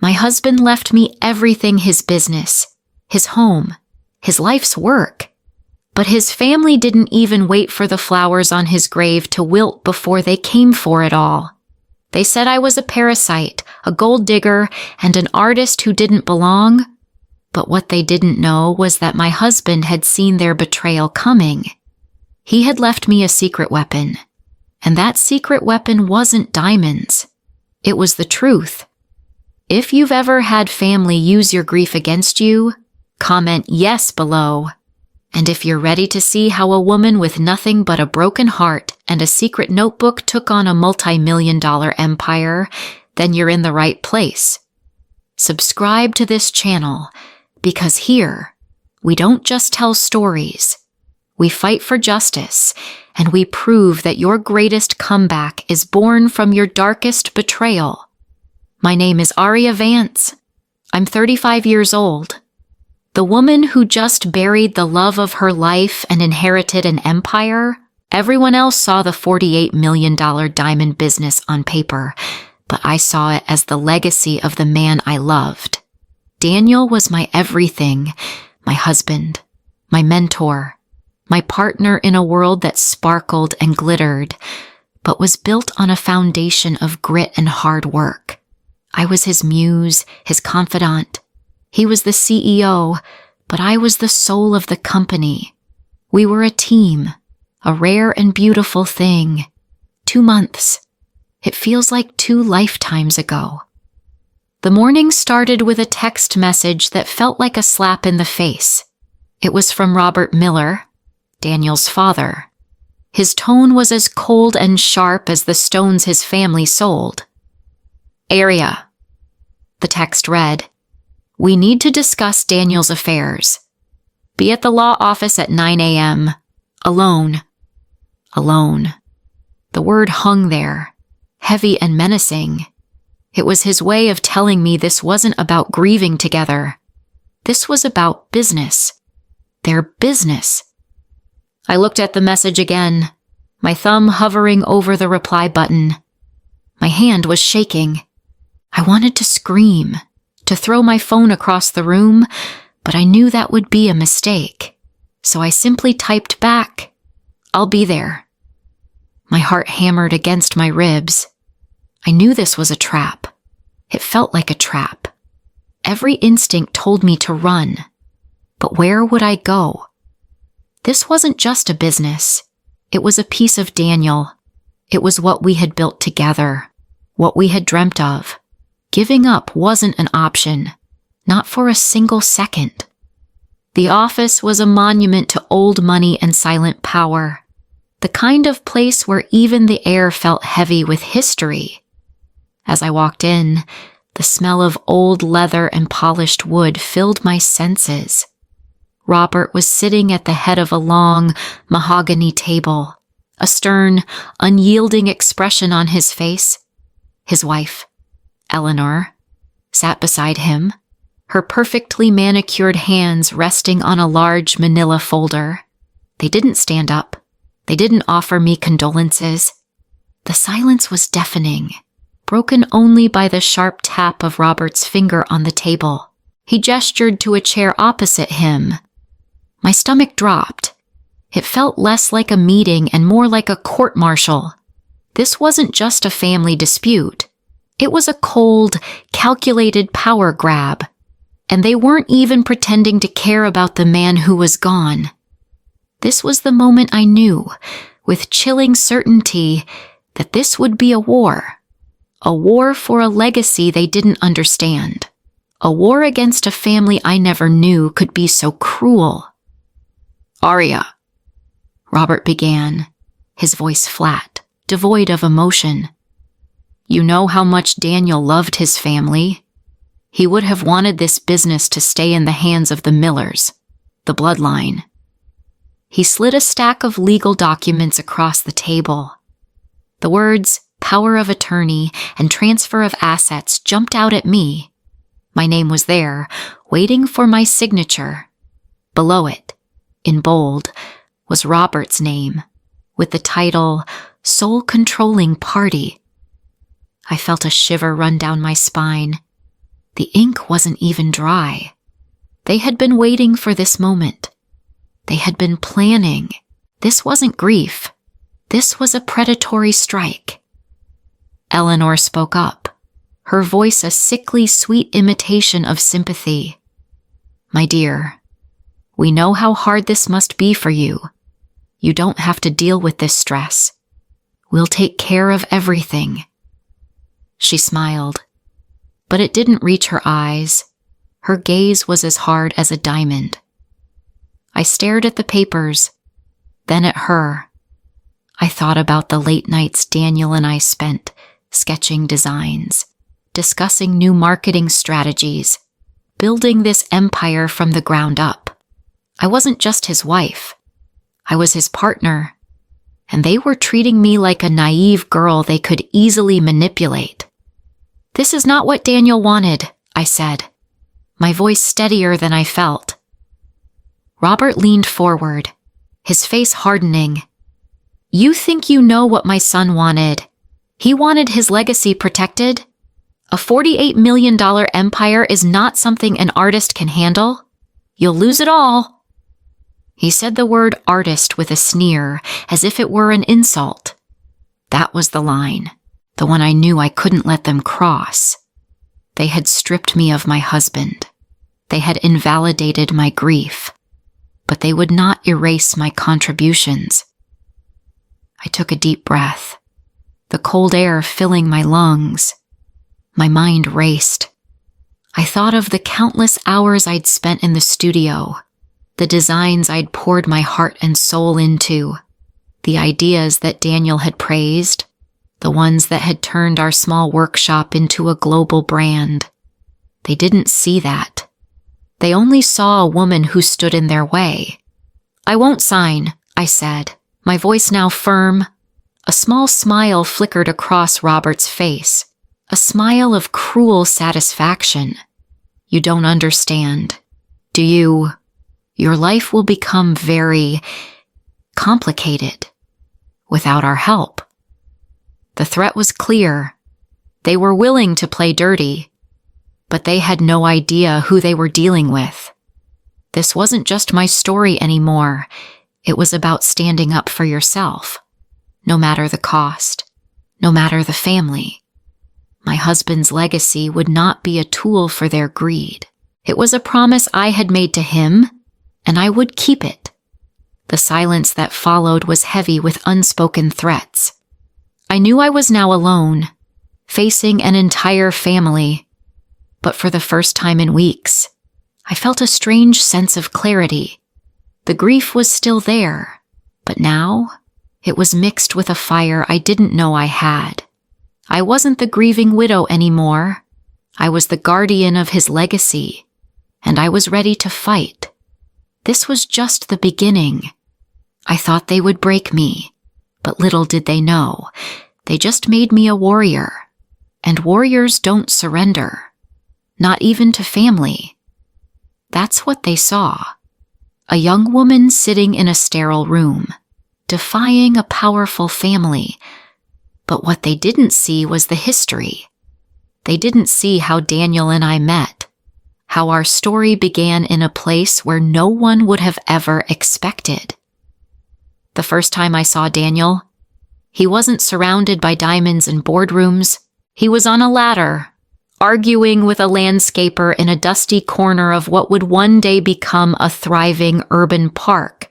My husband left me everything: his business, his home, his life's work. But his family didn't even wait for the flowers on his grave to wilt before they came for it all. They said I was a parasite, a gold digger, and an artist who didn't belong. But what they didn't know was that my husband had seen their betrayal coming. He had left me a secret weapon, and that secret weapon wasn't diamonds. It was the truth. If you've ever had family use your grief against you, comment yes below. And if you're ready to see how a woman with nothing but a broken heart and a secret notebook took on a multi-million-dollar empire, then you're in the right place. Subscribe to this channel, because here, we don't just tell stories. We fight for justice, and we prove that your greatest comeback is born from your darkest betrayal. My name is Aria Vance. I'm 35 years old. The woman who just buried the love of her life and inherited an empire. Everyone else saw the $48 million diamond business on paper, but I saw it as the legacy of the man I loved. Daniel was my everything, my husband, my mentor, my partner in a world that sparkled and glittered, but was built on a foundation of grit and hard work. I was his muse, his confidant. He was the CEO, but I was the soul of the company. We were a team, a rare and beautiful thing. 2 months. It feels like 2 lifetimes ago. The morning started with a text message that felt like a slap in the face. It was from Robert Miller, Daniel's father. His tone was as cold and sharp as the stones his family sold. Aria. The text read, "We need to discuss Daniel's affairs. Be at the law office at 9 a.m. Alone." Alone. The word hung there, heavy and menacing. It was his way of telling me this wasn't about grieving together. This was about business. Their business. I looked at the message again, my thumb hovering over the reply button. My hand was shaking. I wanted to scream, to throw my phone across the room, but I knew that would be a mistake. So I simply typed back, "I'll be there." My heart hammered against my ribs. I knew this was a trap. It felt like a trap. Every instinct told me to run. But where would I go? This wasn't just a business. It was a piece of Daniel. It was what we had built together, what we had dreamt of. Giving up wasn't an option, not for a single second. The office was a monument to old money and silent power, the kind of place where even the air felt heavy with history. As I walked in, the smell of old leather and polished wood filled my senses. Robert was sitting at the head of a long, mahogany table, a stern, unyielding expression on his face. His wife, Eleanor, sat beside him, her perfectly manicured hands resting on a large manila folder. They didn't stand up. They didn't offer me condolences. The silence was deafening, broken only by the sharp tap of Robert's finger on the table. He gestured to a chair opposite him. My stomach dropped. It felt less like a meeting and more like a court-martial. This wasn't just a family dispute. It was a cold, calculated power grab. And they weren't even pretending to care about the man who was gone. This was the moment I knew, with chilling certainty, that this would be a war. A war for a legacy they didn't understand. A war against a family I never knew could be so cruel. "Aria," Robert began, his voice flat, devoid of emotion. "You know how much Daniel loved his family. He would have wanted this business to stay in the hands of the Millers, the bloodline." He slid a stack of legal documents across the table. The words power of attorney and transfer of assets jumped out at me. My name was there, waiting for my signature. Below it, in bold, was Robert's name, with the title Sole Controlling Party. I felt a shiver run down my spine. The ink wasn't even dry. They had been waiting for this moment. They had been planning. This wasn't grief. This was a predatory strike. Eleanor spoke up, her voice a sickly sweet imitation of sympathy. "My dear, we know how hard this must be for you. You don't have to deal with this stress. We'll take care of everything." She smiled, but it didn't reach her eyes. Her gaze was as hard as a diamond. I stared at the papers, then at her. I thought about the late nights Daniel and I spent sketching designs, discussing new marketing strategies, building this empire from the ground up. I wasn't just his wife. I was his partner, and they were treating me like a naive girl they could easily manipulate. "This is not what Daniel wanted," I said, my voice steadier than I felt. Robert leaned forward, his face hardening. "You think you know what my son wanted. He wanted his legacy protected. A $48 million empire is not something an artist can handle. You'll lose it all." He said the word artist with a sneer, as if it were an insult. That was the line, the one I knew I couldn't let them cross. They had stripped me of my husband. They had invalidated my grief. But they would not erase my contributions. I took a deep breath, the cold air filling my lungs. My mind raced. I thought of the countless hours I'd spent in the studio, the designs I'd poured my heart and soul into, the ideas that Daniel had praised, the ones that had turned our small workshop into a global brand. They didn't see that. They only saw a woman who stood in their way. "I won't sign," I said, my voice now firm. A small smile flickered across Robert's face, a smile of cruel satisfaction. "You don't understand, do you? Your life will become very complicated without our help." The threat was clear. They were willing to play dirty, but they had no idea who they were dealing with. This wasn't just my story anymore. It was about standing up for yourself, no matter the cost, no matter the family. My husband's legacy would not be a tool for their greed. It was a promise I had made to him, and I would keep it. The silence that followed was heavy with unspoken threats. I knew I was now alone, facing an entire family. But for the first time in weeks, I felt a strange sense of clarity. The grief was still there, but now it was mixed with a fire I didn't know I had. I wasn't the grieving widow anymore. I was the guardian of his legacy, and I was ready to fight. This was just the beginning. I thought they would break me, but little did they know. They just made me a warrior, and warriors don't surrender. Not even to family. That's what they saw. A young woman sitting in a sterile room, defying a powerful family. But what they didn't see was the history. They didn't see how Daniel and I met, how our story began in a place where no one would have ever expected. The first time I saw Daniel, he wasn't surrounded by diamonds and boardrooms. He was on a ladder, arguing with a landscaper in a dusty corner of what would one day become a thriving urban park.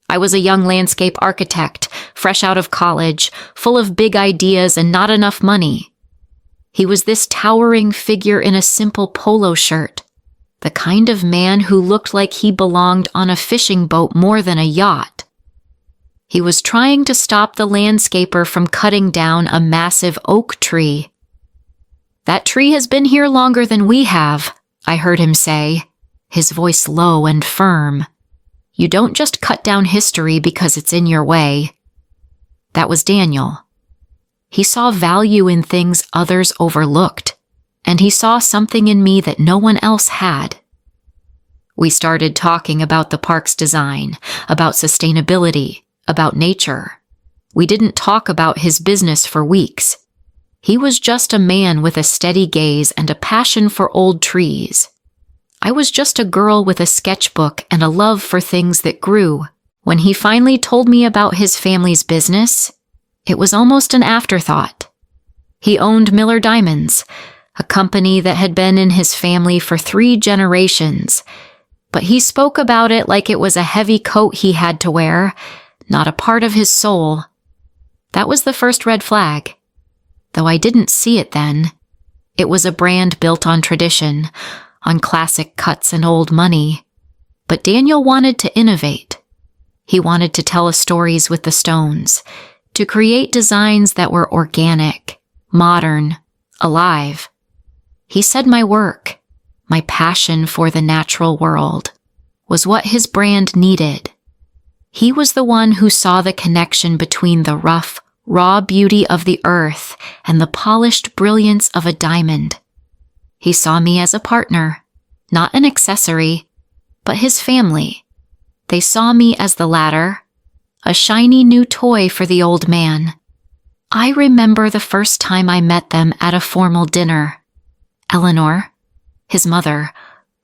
I was a young landscape architect, fresh out of college, full of big ideas and not enough money. He was this towering figure in a simple polo shirt, the kind of man who looked like he belonged on a fishing boat more than a yacht. He was trying to stop the landscaper from cutting down a massive oak tree. "That tree has been here longer than we have," I heard him say, his voice low and firm. "You don't just cut down history because it's in your way." That was Daniel. He saw value in things others overlooked, and he saw something in me that no one else had. We started talking about the park's design, about sustainability, about nature. We didn't talk about his business for weeks. He was just a man with a steady gaze and a passion for old trees. I was just a girl with a sketchbook and a love for things that grew. When he finally told me about his family's business, it was almost an afterthought. He owned Miller Diamonds, a company that had been in his family for 3 generations, but he spoke about it like it was a heavy coat he had to wear, not a part of his soul. That was the first red flag. Though I didn't see it then. It was a brand built on tradition, on classic cuts and old money. But Daniel wanted to innovate. He wanted to tell stories with the stones, to create designs that were organic, modern, alive. He said my work, my passion for the natural world, was what his brand needed. He was the one who saw the connection between the rough, raw beauty of the earth and the polished brilliance of a diamond. He saw me as a partner, not an accessory, but his family. They saw me as the latter, a shiny new toy for the old man. I remember the first time I met them at a formal dinner. Eleanor, his mother,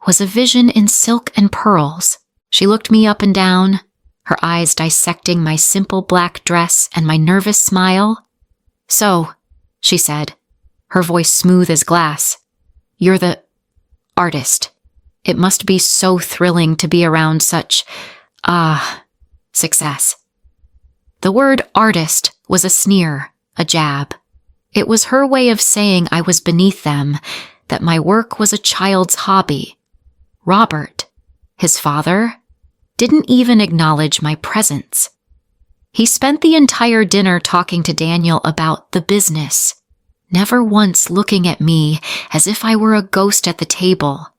was a vision in silk and pearls. She looked me up and down, her eyes dissecting my simple black dress and my nervous smile. "So," she said, her voice smooth as glass, "you're the artist. It must be so thrilling to be around such, success." The word artist was a sneer, a jab. It was her way of saying I was beneath them, that my work was a child's hobby. Robert, his father, didn't even acknowledge my presence. He spent the entire dinner talking to Daniel about the business, never once looking at me as if I were a ghost at the table.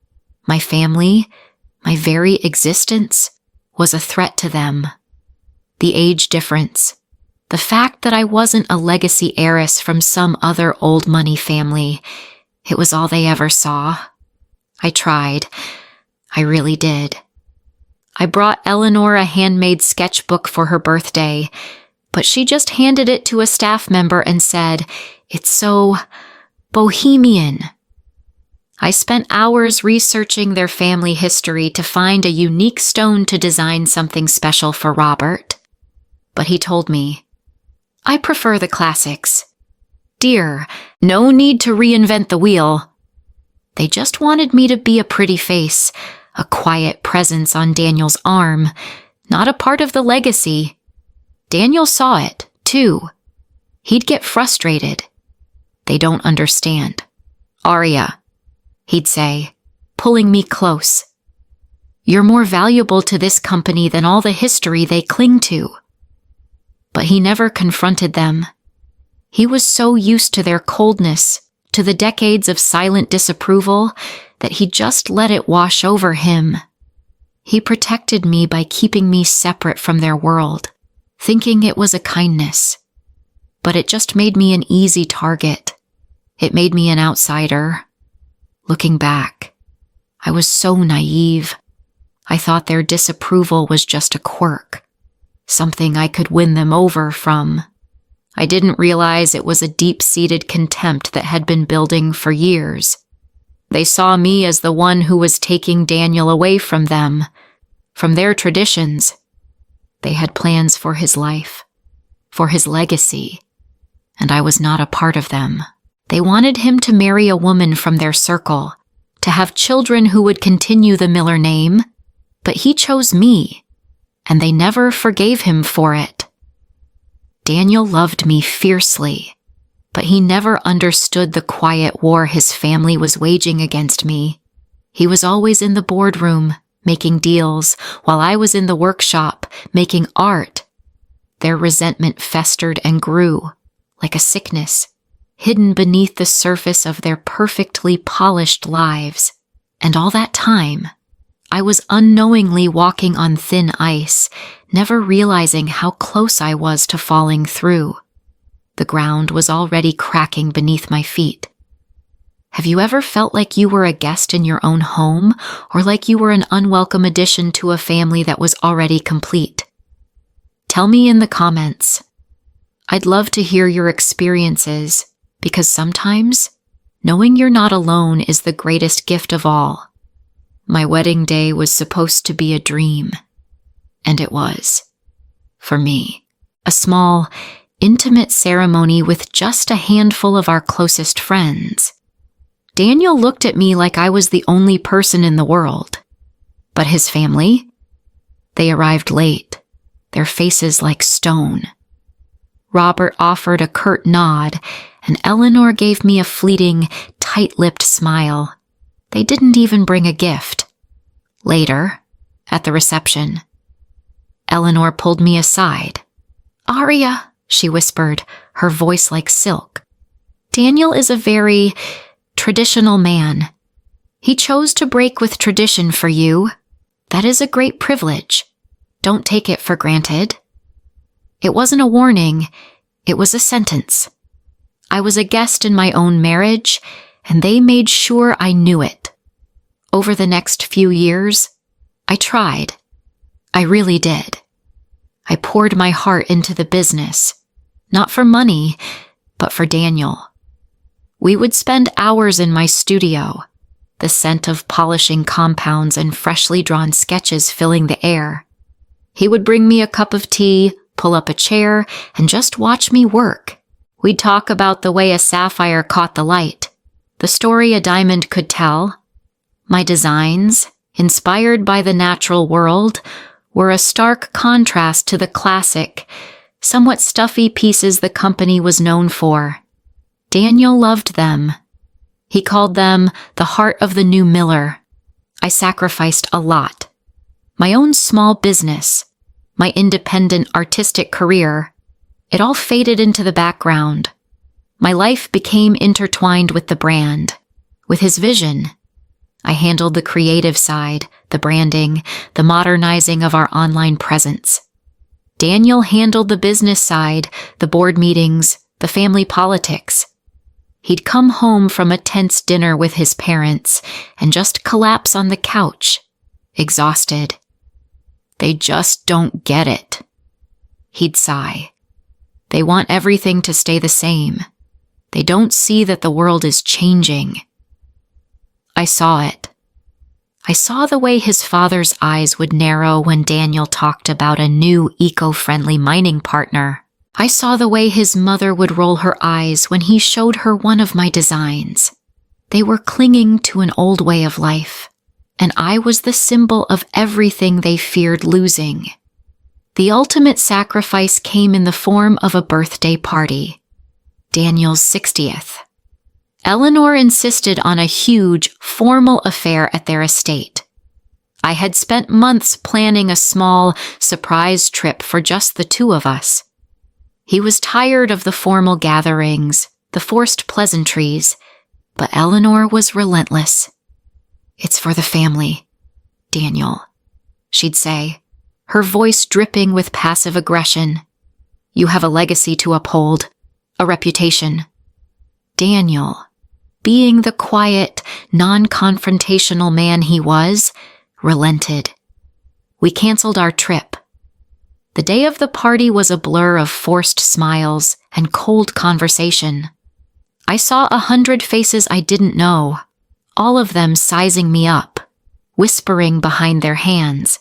My family, my very existence, was a threat to them. The age difference, the fact that I wasn't a legacy heiress from some other old money family, it was all they ever saw. I tried. I really did. I brought Eleanor a handmade sketchbook for her birthday, but she just handed it to a staff member and said, "It's so bohemian." I spent hours researching their family history to find a unique stone to design something special for Robert. But he told me, "I prefer the classics. Dear, no need to reinvent the wheel." They just wanted me to be a pretty face, a quiet presence on Daniel's arm, not a part of the legacy. Daniel saw it, too. He'd get frustrated. "They don't understand. Arya," he'd say, pulling me close. "You're more valuable to this company than all the history they cling to." But he never confronted them. He was so used to their coldness, to the decades of silent disapproval, that he just let it wash over him. He protected me by keeping me separate from their world, thinking it was a kindness. But it just made me an easy target. It made me an outsider. Looking back, I was so naive. I thought their disapproval was just a quirk, something I could win them over from. I didn't realize it was a deep-seated contempt that had been building for years. They saw me as the one who was taking Daniel away from them, from their traditions. They had plans for his life, for his legacy, and I was not a part of them. They wanted him to marry a woman from their circle, to have children who would continue the Miller name, but he chose me, and they never forgave him for it. Daniel loved me fiercely, but he never understood the quiet war his family was waging against me. He was always in the boardroom, making deals, while I was in the workshop, making art. Their resentment festered and grew, like a sickness, hidden beneath the surface of their perfectly polished lives. And all that time, I was unknowingly walking on thin ice, never realizing how close I was to falling through. The ground was already cracking beneath my feet. Have you ever felt like you were a guest in your own home, or like you were an unwelcome addition to a family that was already complete? Tell me in the comments. I'd love to hear your experiences, because sometimes knowing you're not alone is the greatest gift of all. My wedding day was supposed to be a dream, and it was. For me, a small, intimate ceremony with just a handful of our closest friends. Daniel looked at me like I was the only person in the world. But his family? They arrived late, their faces like stone. Robert offered a curt nod, and Eleanor gave me a fleeting, tight-lipped smile. They didn't even bring a gift. Later, at the reception, Eleanor pulled me aside. "Aria," she whispered, her voice like silk. "Daniel is a very traditional man. He chose to break with tradition for you. That is a great privilege. Don't take it for granted." It wasn't a warning, it was a sentence. I was a guest in my own marriage, and they made sure I knew it. Over the next few years, I tried. I really did. I poured my heart into the business, not for money, but for Daniel. We would spend hours in my studio, the scent of polishing compounds and freshly drawn sketches filling the air. He would bring me a cup of tea, pull up a chair, and just watch me work. We'd talk about the way a sapphire caught the light, the story a diamond could tell. My designs, inspired by the natural world, were a stark contrast to the classic, somewhat stuffy pieces the company was known for. Daniel loved them. He called them the heart of the new miller. I sacrificed a lot. My own small business, my independent artistic career, it all faded into the background. My life became intertwined with the brand, with his vision. I handled the creative side, the branding, the modernizing of our online presence. Daniel handled the business side, the board meetings, the family politics. He'd come home from a tense dinner with his parents and just collapse on the couch, exhausted. "They just don't get it." He'd sigh. "They want everything to stay the same. They don't see that the world is changing." I saw it. I saw the way his father's eyes would narrow when Daniel talked about a new eco-friendly mining partner. I saw the way his mother would roll her eyes when he showed her one of my designs. They were clinging to an old way of life, and I was the symbol of everything they feared losing. The ultimate sacrifice came in the form of a birthday party. Daniel's 60th. Eleanor insisted on a huge, formal affair at their estate. I had spent months planning a small, surprise trip for just the two of us. He was tired of the formal gatherings, the forced pleasantries, but Eleanor was relentless. "It's for the family, Daniel," she'd say, her voice dripping with passive aggression. "You have a legacy to uphold, a reputation." Daniel, being the quiet, non-confrontational man he was, relented. We canceled our trip. The day of the party was a blur of forced smiles and cold conversation. I saw 100 faces I didn't know, all of them sizing me up, whispering behind their hands.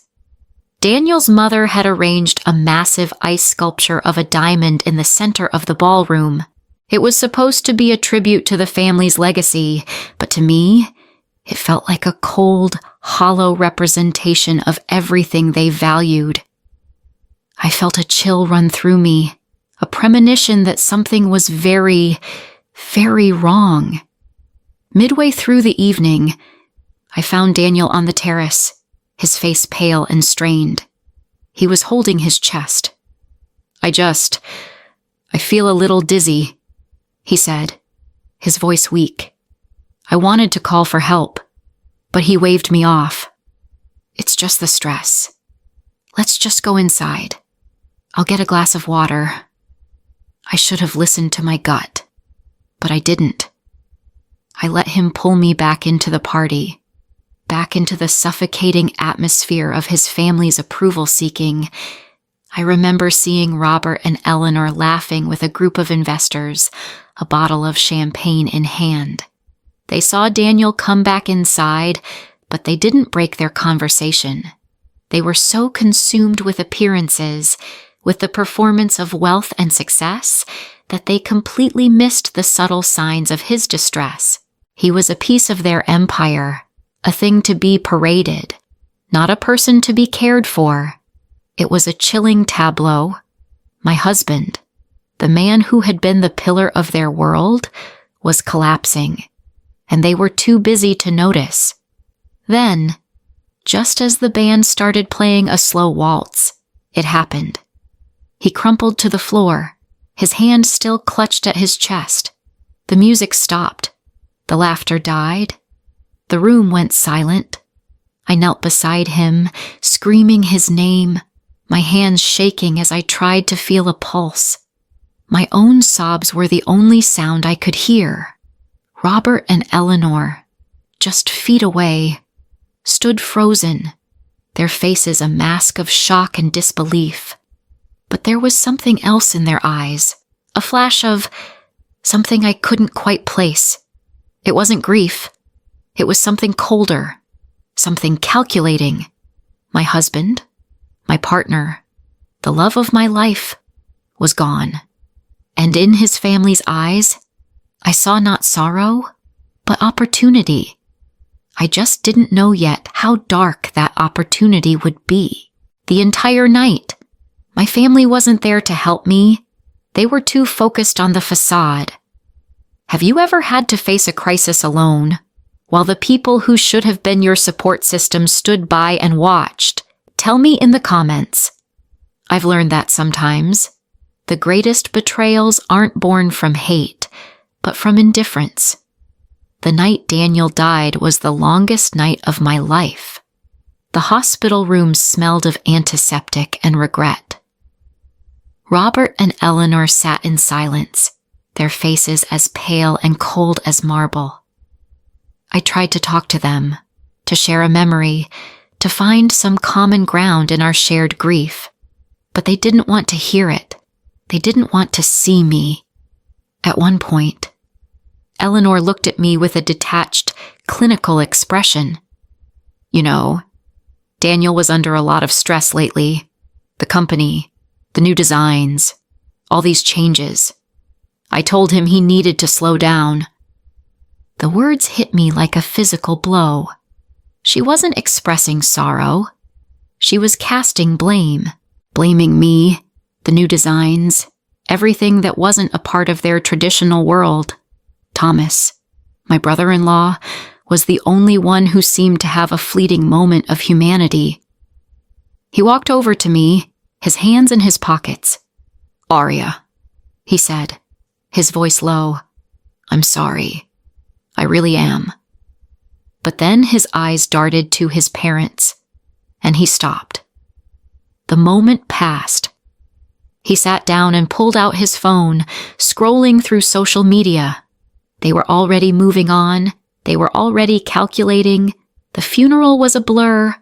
Daniel's mother had arranged a massive ice sculpture of a diamond in the center of the ballroom. It was supposed to be a tribute to the family's legacy, but to me, it felt like a cold, hollow representation of everything they valued. I felt a chill run through me, a premonition that something was very, very wrong. Midway through the evening, I found Daniel on the terrace, his face pale and strained. He was holding his chest. I feel a little dizzy," he said, his voice weak. I wanted to call for help, but he waved me off. "It's just the stress. Let's just go inside. I'll get a glass of water." I should have listened to my gut, but I didn't. I let him pull me back into the party, back into the suffocating atmosphere of his family's approval-seeking. I remember seeing Robert and Eleanor laughing with a group of investors, a bottle of champagne in hand. They saw Daniel come back inside, but they didn't break their conversation. They were so consumed with appearances, with the performance of wealth and success, that they completely missed the subtle signs of his distress. He was a piece of their empire, a thing to be paraded, not a person to be cared for. It was a chilling tableau. My husband, the man who had been the pillar of their world, was collapsing, and they were too busy to notice. Then, just as the band started playing a slow waltz, it happened. He crumpled to the floor, his hand still clutched at his chest. The music stopped. The laughter died. The room went silent. I knelt beside him, screaming his name, my hands shaking as I tried to feel a pulse. My own sobs were the only sound I could hear. Robert and Eleanor, just feet away, stood frozen, their faces a mask of shock and disbelief. But there was something else in their eyes, a flash of something I couldn't quite place. It wasn't grief. It was something colder, something calculating. My husband, my partner, the love of my life, was gone. And in his family's eyes, I saw not sorrow, but opportunity. I just didn't know yet how dark that opportunity would be. The entire night, my family wasn't there to help me. They were too focused on the façade. Have you ever had to face a crisis alone, while the people who should have been your support system stood by and watched? Tell me in the comments. I've learned that sometimes the greatest betrayals aren't born from hate, but from indifference. The night Daniel died was the longest night of my life. The hospital room smelled of antiseptic and regret. Robert and Eleanor sat in silence, their faces as pale and cold as marble. I tried to talk to them, to share a memory, to find some common ground in our shared grief. But they didn't want to hear it. They didn't want to see me. At one point, Eleanor looked at me with a detached, clinical expression. You know, Daniel was under a lot of stress lately. The company, the new designs, all these changes. I told him he needed to slow down. The words hit me like a physical blow. She wasn't expressing sorrow. She was casting blame, blaming me, the new designs, everything that wasn't a part of their traditional world. Thomas, my brother-in-law, was the only one who seemed to have a fleeting moment of humanity. He walked over to me, his hands in his pockets. "Aria," he said, his voice low. "I'm sorry. I really am." But then his eyes darted to his parents, and he stopped. The moment passed. He sat down and pulled out his phone, scrolling through social media. They were already moving on. They were already calculating. The funeral was a blur.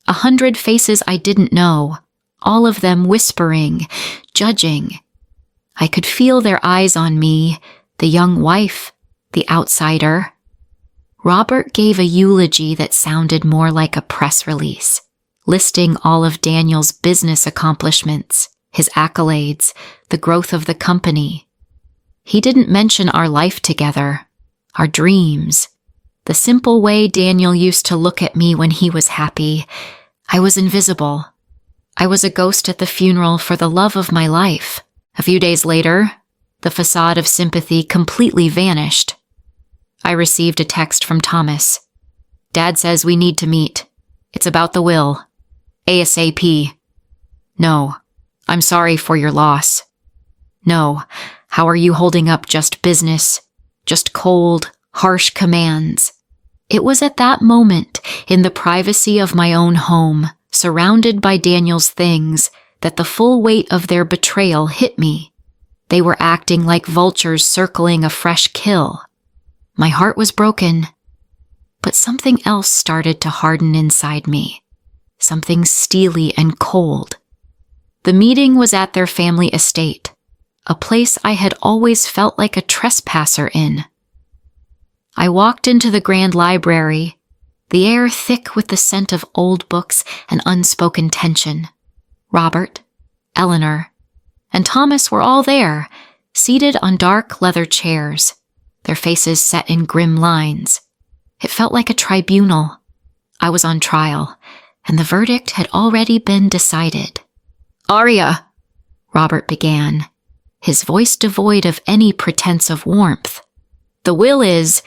100 faces I didn't know, all of them whispering, judging. I could feel their eyes on me, the young wife, the outsider. Robert gave a eulogy that sounded more like a press release, listing all of Daniel's business accomplishments, his accolades, the growth of the company. He didn't mention our life together, our dreams, the simple way Daniel used to look at me when he was happy. I was invisible. I was a ghost at the funeral for the love of my life. A few days later, the facade of sympathy completely vanished. I received a text from Thomas. "Dad says we need to meet. It's about the will. ASAP. No, I'm sorry for your loss. No, how are you holding up just business? Just cold, harsh commands." It was at that moment, in the privacy of my own home, surrounded by Daniel's things, that the full weight of their betrayal hit me. They were acting like vultures circling a fresh kill. My heart was broken, but something else started to harden inside me, something steely and cold. The meeting was at their family estate, a place I had always felt like a trespasser in. I walked into the grand library, the air thick with the scent of old books and unspoken tension. Robert, Eleanor, and Thomas were all there, seated on dark leather chairs, their faces set in grim lines. It felt like a tribunal. I was on trial, and the verdict had already been decided. "Arya," Robert began, his voice devoid of any pretense of warmth. "The will is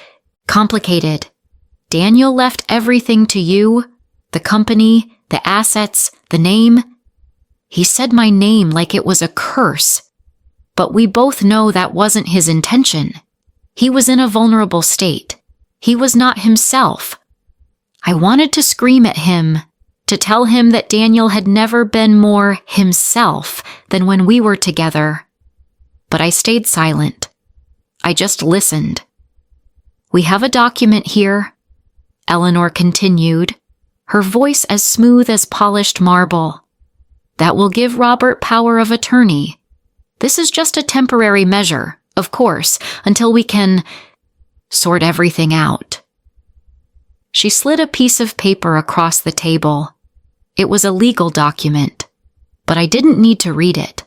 complicated. Daniel left everything to you, the company, the assets, the name. He said my name like it was a curse. But we both know that wasn't his intention. He was in a vulnerable state. He was not himself. I wanted to scream at him, to tell him that Daniel had never been more himself than when we were together. But I stayed silent. I just listened. We have a document here," Eleanor continued, her voice as smooth as polished marble, "that will give Robert power of attorney. This is just a temporary measure, of course, until we can sort everything out." She slid a piece of paper across the table. It was a legal document, but I didn't need to read it.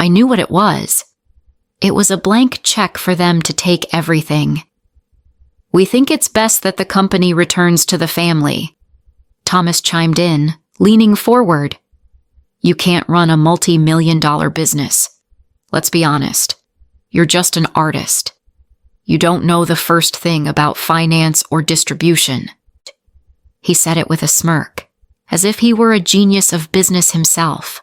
I knew what it was. It was a blank check for them to take everything. "We think it's best that the company returns to the family," Thomas chimed in, leaning forward. "You can't run a multi-million-dollar business. Let's be honest. You're just an artist. You don't know the first thing about finance or distribution." He said it with a smirk, as if he were a genius of business himself.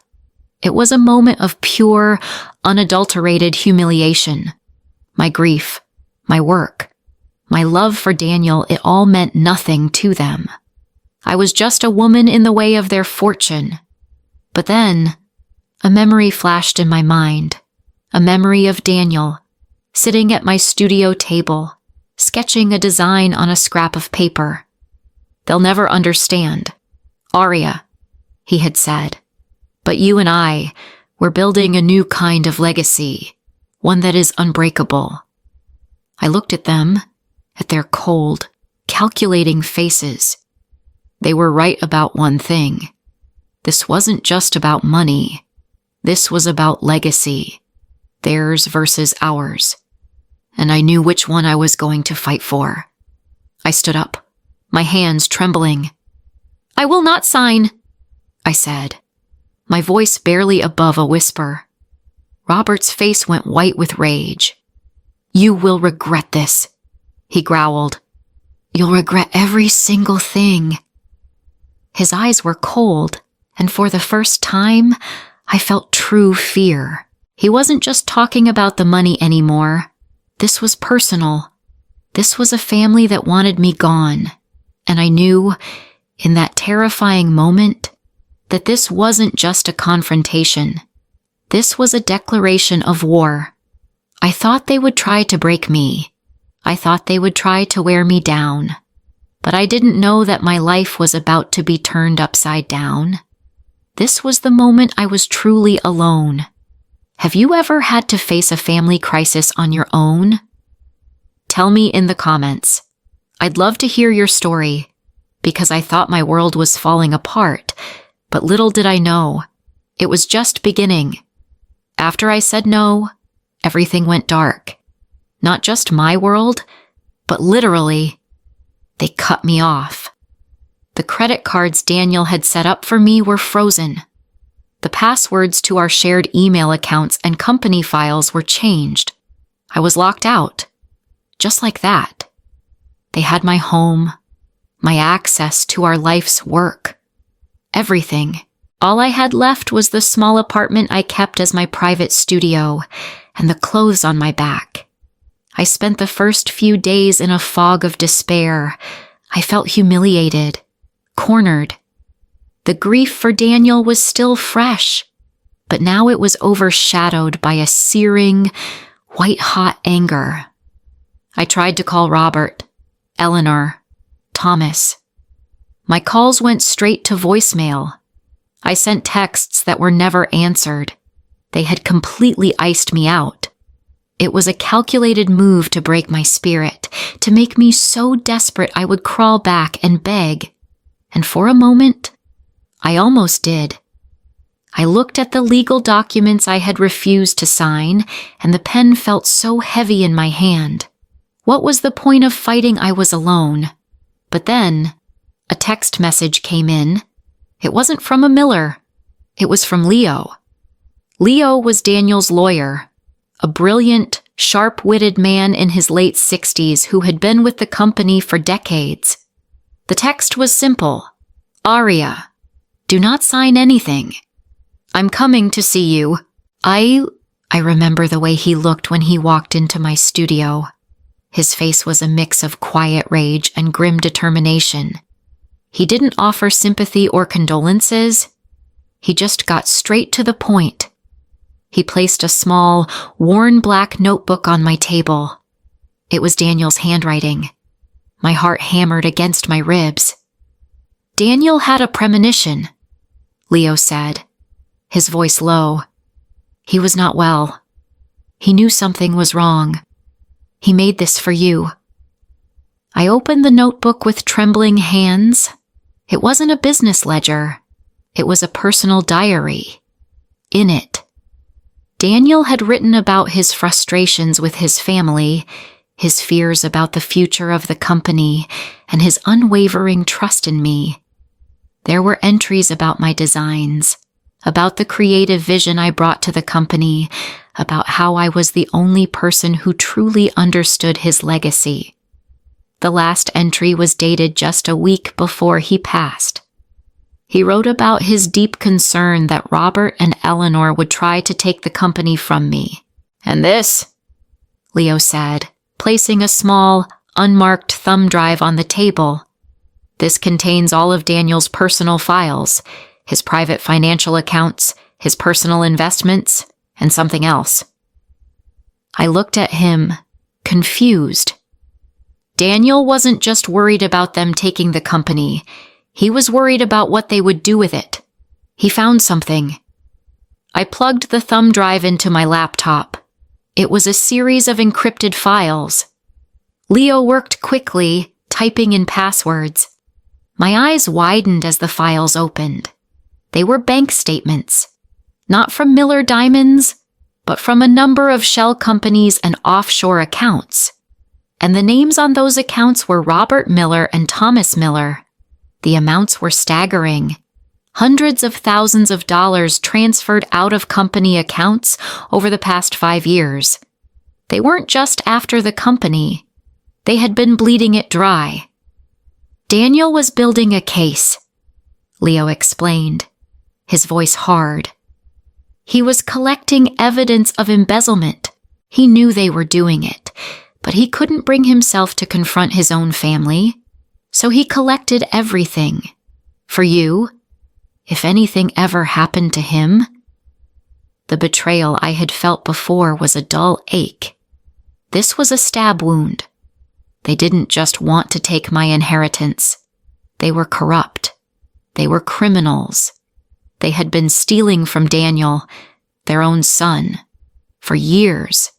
It was a moment of pure, unadulterated humiliation. My grief, my work, my love for Daniel, it all meant nothing to them. I was just a woman in the way of their fortune. But then, a memory flashed in my mind, a memory of Daniel, sitting at my studio table, sketching a design on a scrap of paper. "They'll never understand. Arya," he had said, "but you and I, we're building a new kind of legacy, one that is unbreakable." I looked at them, at their cold, calculating faces. They were right about one thing. This wasn't just about money. This was about legacy, theirs versus ours. And I knew which one I was going to fight for. I stood up, my hands trembling. "I will not sign," I said, my voice barely above a whisper. Robert's face went white with rage. "You will regret this," he growled. "You'll regret every single thing." His eyes were cold, and for the first time, I felt true fear. He wasn't just talking about the money anymore. This was personal. This was a family that wanted me gone. And I knew, in that terrifying moment, that this wasn't just a confrontation. This was a declaration of war. I thought they would try to break me. I thought they would try to wear me down. But I didn't know that my life was about to be turned upside down. This was the moment I was truly alone. Have you ever had to face a family crisis on your own? Tell me in the comments. I'd love to hear your story, because I thought my world was falling apart, but little did I know, it was just beginning. After I said no, everything went dark. Not just my world, but literally, they cut me off. The credit cards Daniel had set up for me were frozen. The passwords to our shared email accounts and company files were changed. I was locked out. Just like that. They had my home, my access to our life's work. Everything. All I had left was the small apartment I kept as my private studio and the clothes on my back. I spent the first few days in a fog of despair. I felt humiliated, cornered. The grief for Daniel was still fresh, but now it was overshadowed by a searing, white-hot anger. I tried to call Robert, Eleanor, Thomas. My calls went straight to voicemail. I sent texts that were never answered. They had completely iced me out. It was a calculated move to break my spirit, to make me so desperate I would crawl back and beg. And for a moment, I almost did. I looked at the legal documents I had refused to sign, and the pen felt so heavy in my hand. What was the point of fighting? I was alone. But then, a text message came in. It wasn't from a Miller. It was from Leo. Leo was Daniel's lawyer, a brilliant, sharp-witted man in his late 60s who had been with the company for decades. The text was simple. Aria, do not sign anything. I'm coming to see you. I remember the way he looked when he walked into my studio. His face was a mix of quiet rage and grim determination. He didn't offer sympathy or condolences. He just got straight to the point. He placed a small, worn black notebook on my table. It was Daniel's handwriting. My heart hammered against my ribs. Daniel had a premonition, Leo said, his voice low. He was not well. He knew something was wrong. He made this for you. I opened the notebook with trembling hands. It wasn't a business ledger. It was a personal diary. In it, Daniel had written about his frustrations with his family, his fears about the future of the company, and his unwavering trust in me. There were entries about my designs, about the creative vision I brought to the company, about how I was the only person who truly understood his legacy. The last entry was dated just a week before he passed. He wrote about his deep concern that Robert and Eleanor would try to take the company from me. And this, Leo said, placing a small, unmarked thumb drive on the table. This contains all of Daniel's personal files, his private financial accounts, his personal investments, and something else. I looked at him, confused. Daniel wasn't just worried about them taking the company. He was worried about what they would do with it. He found something. I plugged the thumb drive into my laptop. It was a series of encrypted files. Leo worked quickly, typing in passwords. My eyes widened as the files opened. They were bank statements. Not from Miller Diamonds, but from a number of shell companies and offshore accounts. And the names on those accounts were Robert Miller and Thomas Miller. The amounts were staggering. Hundreds of thousands of dollars transferred out of company accounts over the past 5 years. They weren't just after the company. They had been bleeding it dry. Daniel was building a case, Leo explained, his voice hard. He was collecting evidence of embezzlement. He knew they were doing it, but he couldn't bring himself to confront his own family. So he collected everything. For you, if anything ever happened to him. The betrayal I had felt before was a dull ache. This was a stab wound. They didn't just want to take my inheritance. They were corrupt. They were criminals. They had been stealing from Daniel, their own son, for years.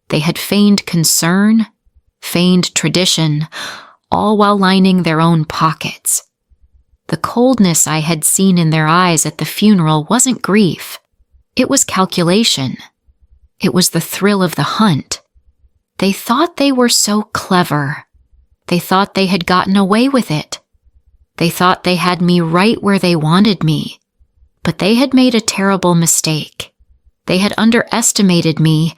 They had feigned concern, feigned tradition, all while lining their own pockets. The coldness I had seen in their eyes at the funeral wasn't grief. It was calculation. It was the thrill of the hunt. They thought they were so clever. They thought they had gotten away with it. They thought they had me right where they wanted me. But they had made a terrible mistake. They had underestimated me,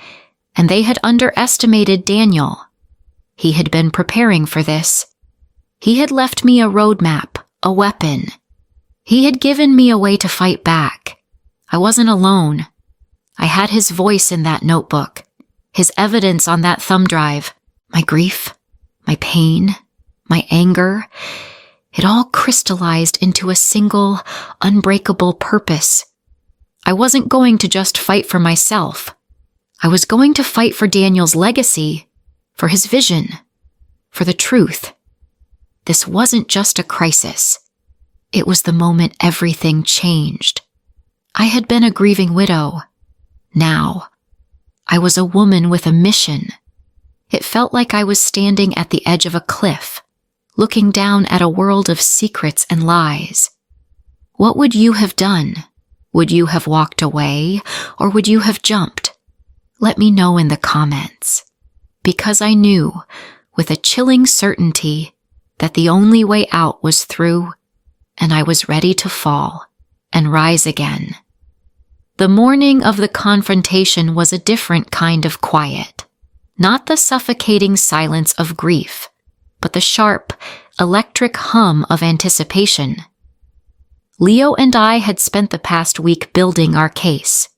and they had underestimated Daniel. He had been preparing for this. He had left me a roadmap, a weapon. He had given me a way to fight back. I wasn't alone. I had his voice in that notebook, his evidence on that thumb drive, my grief, my pain, my anger. It all crystallized into a single, unbreakable purpose. I wasn't going to just fight for myself. I was going to fight for Daniel's legacy, for his vision, for the truth. This wasn't just a crisis. It was the moment everything changed. I had been a grieving widow. Now, I was a woman with a mission. It felt like I was standing at the edge of a cliff, looking down at a world of secrets and lies. What would you have done? Would you have walked away, or would you have jumped? Let me know in the comments. Because I knew, with a chilling certainty, that the only way out was through, and I was ready to fall and rise again. The morning of the confrontation was a different kind of quiet. Not the suffocating silence of grief, but the sharp, electric hum of anticipation. Leo and I had spent the past week building our case.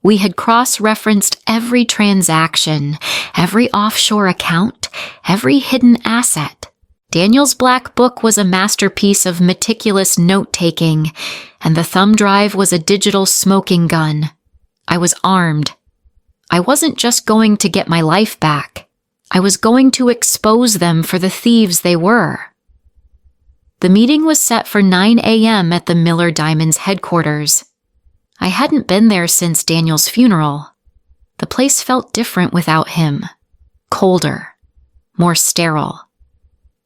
We had cross-referenced every transaction, every offshore account, every hidden asset. Daniel's black book was a masterpiece of meticulous note-taking, and the thumb drive was a digital smoking gun. I was armed. I wasn't just going to get my life back. I was going to expose them for the thieves they were. The meeting was set for 9 a.m. at the Miller Diamonds headquarters. I hadn't been there since Daniel's funeral. The place felt different without him. Colder. More sterile.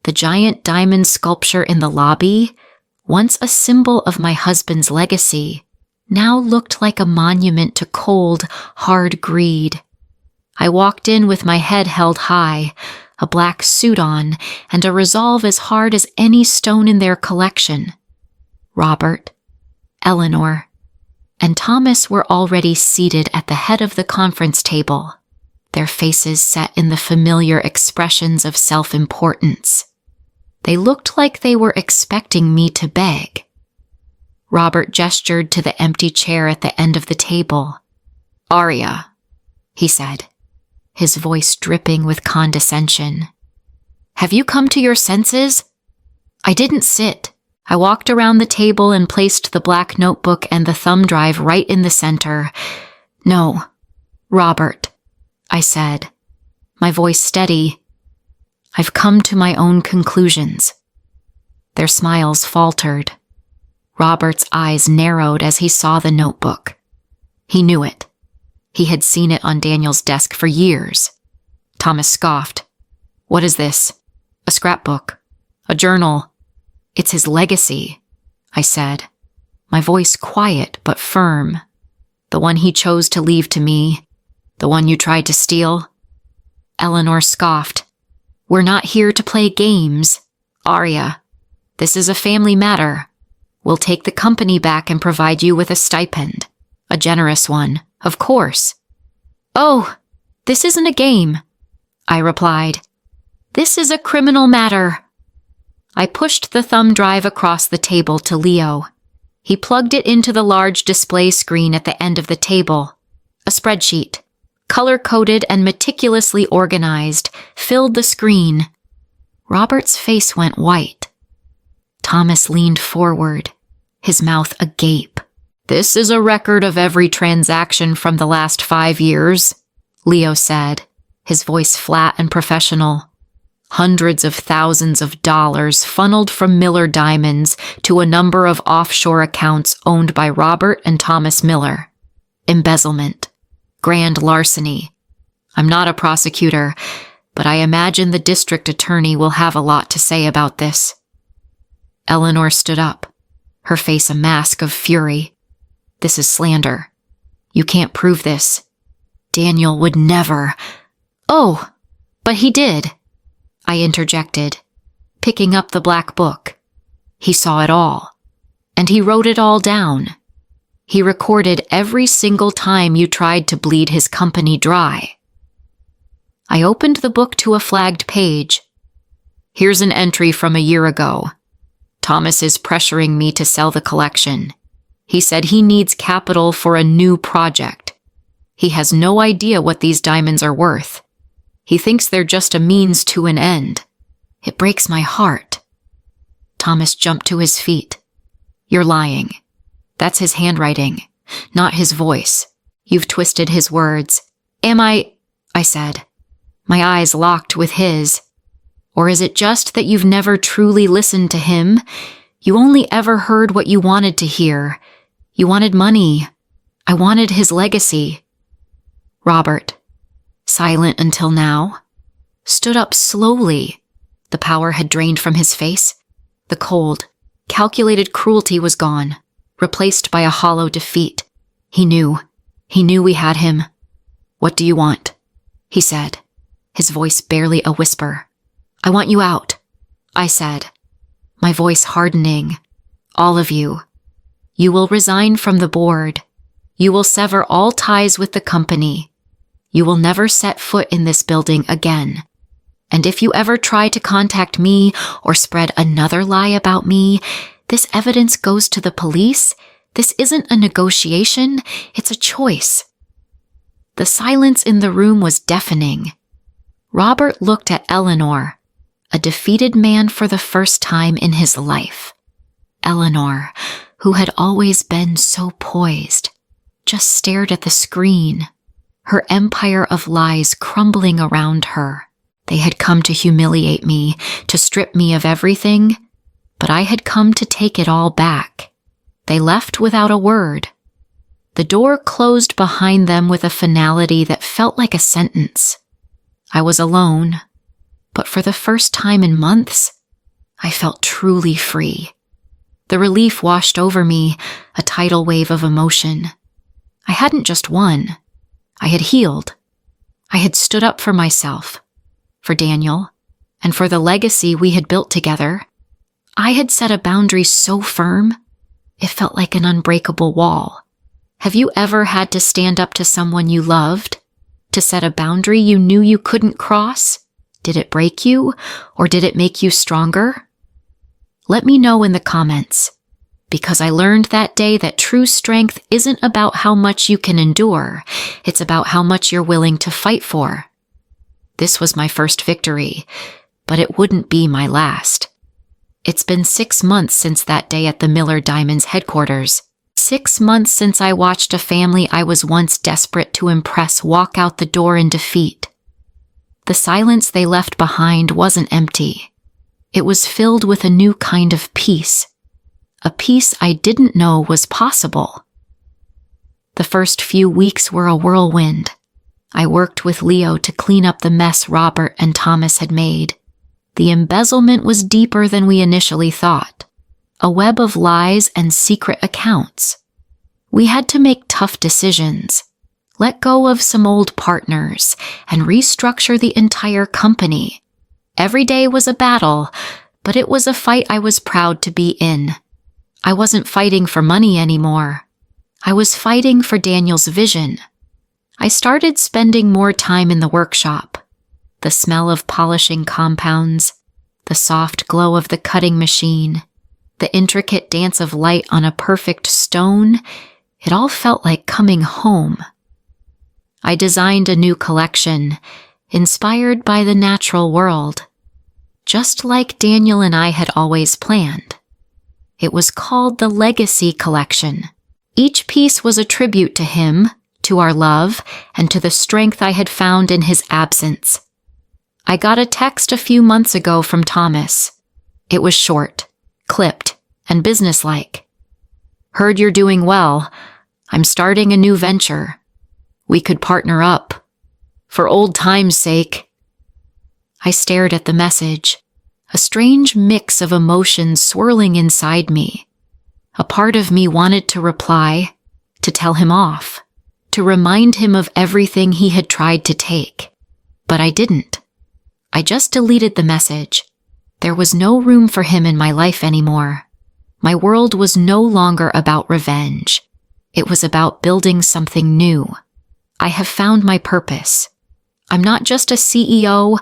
The giant diamond sculpture in the lobby, once a symbol of my husband's legacy, now looked like a monument to cold, hard greed. I walked in with my head held high, a black suit on, and a resolve as hard as any stone in their collection. Robert, Eleanor, and Thomas were already seated at the head of the conference table, their faces set in the familiar expressions of self-importance. They looked like they were expecting me to beg. Robert gestured to the empty chair at the end of the table. "Aria," he said, his voice dripping with condescension. "Have you come to your senses?" I didn't sit. I walked around the table and placed the black notebook and the thumb drive right in the center. "No, Robert," I said, my voice steady. "I've come to my own conclusions." Their smiles faltered. Robert's eyes narrowed as he saw the notebook. He knew it. He had seen it on Daniel's desk for years. Thomas scoffed. "What is this? A scrapbook? A journal?" "It's his legacy," I said, my voice quiet but firm. "The one he chose to leave to me. The one you tried to steal." Eleanor scoffed. "We're not here to play games. Aria, this is a family matter. We'll take the company back and provide you with a stipend. A generous one, of course." "Oh, this isn't a game," I replied. "This is a criminal matter." I pushed the thumb drive across the table to Leo. He plugged it into the large display screen at the end of the table. A spreadsheet, color-coded and meticulously organized, filled the screen. Robert's face went white. Thomas leaned forward, his mouth agape. "This is a record of every transaction from the last 5 years, Leo said, his voice flat and professional. "Hundreds of thousands of dollars funneled from Miller Diamonds to a number of offshore accounts owned by Robert and Thomas Miller. Embezzlement. Grand larceny. I'm not a prosecutor, but I imagine the district attorney will have a lot to say about this." Eleanor stood up, her face a mask of fury. "This is slander. You can't prove this. Daniel would never." "Oh, but he did," I interjected, picking up the black book. "He saw it all, and he wrote it all down. He recorded every single time you tried to bleed his company dry." I opened the book to a flagged page. "Here's an entry from a year ago. Thomas is pressuring me to sell the collection. He said he needs capital for a new project. He has no idea what these diamonds are worth. He thinks they're just a means to an end. It breaks my heart." Thomas jumped to his feet. "You're lying. That's his handwriting, not his voice. You've twisted his words." "Am I?" I said, my eyes locked with his. "Or is it just that you've never truly listened to him? You only ever heard what you wanted to hear. You wanted money. I wanted his legacy. Robert, silent until now, stood up slowly. The power had drained from his face. The cold, calculated cruelty was gone, replaced by a hollow defeat. He knew we had him. "What do you want?" he said, his voice barely a whisper. "I want you out," I said, my voice hardening. "All of you. You will resign from the board. You will sever all ties with the company. You will never set foot in this building again. And if you ever try to contact me or spread another lie about me, this evidence goes to the police. This isn't a negotiation, it's a choice." The silence in the room was deafening. Robert looked at Eleanor, a defeated man for the first time in his life. Eleanor, who had always been so poised, just stared at the screen, her empire of lies crumbling around her. They had come to humiliate me, to strip me of everything, but I had come to take it all back. They left without a word. The door closed behind them with a finality that felt like a sentence. I was alone, but for the first time in months, I felt truly free. The relief washed over me, a tidal wave of emotion. I hadn't just won. I had healed. I had stood up for myself, for Daniel, and for the legacy we had built together. I had set a boundary so firm, it felt like an unbreakable wall. Have you ever had to stand up to someone you loved? To set a boundary you knew you couldn't cross? Did it break you, or did it make you stronger? Let me know in the comments, because I learned that day that true strength isn't about how much you can endure, it's about how much you're willing to fight for. This was my first victory, but it wouldn't be my last. It's been 6 months since that day at the Miller Diamonds headquarters. 6 months since I watched a family I was once desperate to impress walk out the door in defeat. The silence they left behind wasn't empty. It was filled with a new kind of peace. A peace I didn't know was possible. The first few weeks were a whirlwind. I worked with Leo to clean up the mess Robert and Thomas had made. The embezzlement was deeper than we initially thought. A web of lies and secret accounts. We had to make tough decisions, let go of some old partners, and restructure the entire company. Every day was a battle, but it was a fight I was proud to be in. I wasn't fighting for money anymore. I was fighting for Daniel's vision. I started spending more time in the workshop. The smell of polishing compounds, the soft glow of the cutting machine, the intricate dance of light on a perfect stone, it all felt like coming home. I designed a new collection, inspired by the natural world, just like Daniel and I had always planned. It was called the Legacy Collection. Each piece was a tribute to him, to our love, and to the strength I had found in his absence. I got a text a few months ago from Thomas. It was short, clipped, and businesslike. "Heard you're doing well. I'm starting a new venture. We could partner up. For old time's sake." I stared at the message, a strange mix of emotions swirling inside me. A part of me wanted to reply, to tell him off, to remind him of everything he had tried to take. But I didn't. I just deleted the message. There was no room for him in my life anymore. My world was no longer about revenge. It was about building something new. I have found my purpose. I'm not just a CEO,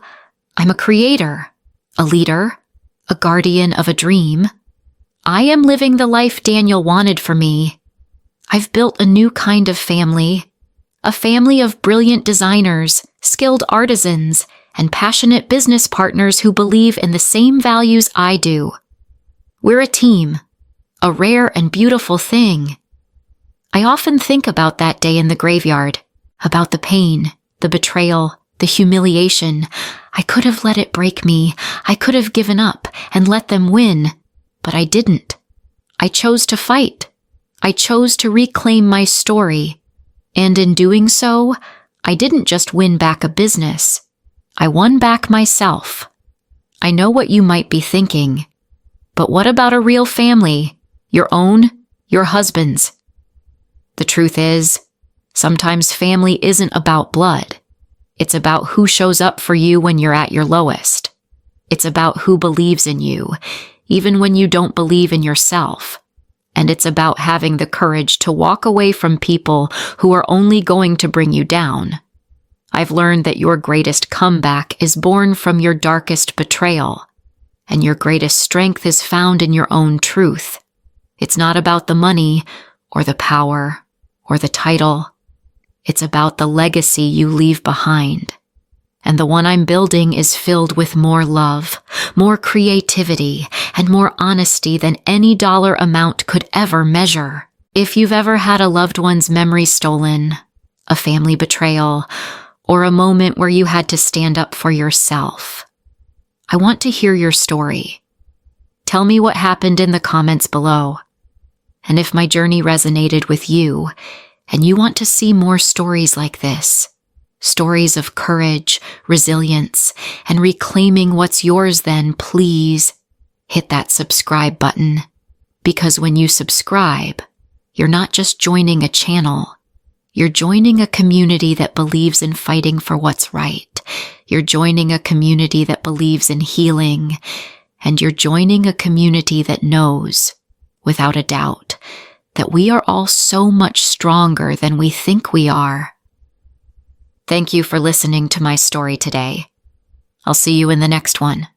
I'm a creator, a leader, a guardian of a dream. I am living the life Daniel wanted for me. I've built a new kind of family, a family of brilliant designers, skilled artisans, and passionate business partners who believe in the same values I do. We're a team, a rare and beautiful thing. I often think about that day in the graveyard, about the pain, the betrayal, the humiliation. I could have let it break me. I could have given up and let them win, but I didn't. I chose to fight. I chose to reclaim my story, and in doing so, I didn't just win back a business. I won back myself. I know what you might be thinking, but what about a real family? Your own, your husband's? The truth is, sometimes family isn't about blood. It's about who shows up for you when you're at your lowest. It's about who believes in you, even when you don't believe in yourself. And it's about having the courage to walk away from people who are only going to bring you down. I've learned that your greatest comeback is born from your darkest betrayal, and your greatest strength is found in your own truth. It's not about the money or the power or the title. It's about the legacy you leave behind. And the one I'm building is filled with more love, more creativity, and more honesty than any dollar amount could ever measure. If you've ever had a loved one's memory stolen, a family betrayal, or a moment where you had to stand up for yourself, I want to hear your story. Tell me what happened in the comments below. And if my journey resonated with you, and you want to see more stories like this, stories of courage, resilience, and reclaiming what's yours, then please hit that subscribe button. Because when you subscribe, you're not just joining a channel, you're joining a community that believes in fighting for what's right. You're joining a community that believes in healing, and you're joining a community that knows, without a doubt, that we are all so much stronger than we think we are. Thank you for listening to my story today. I'll see you in the next one.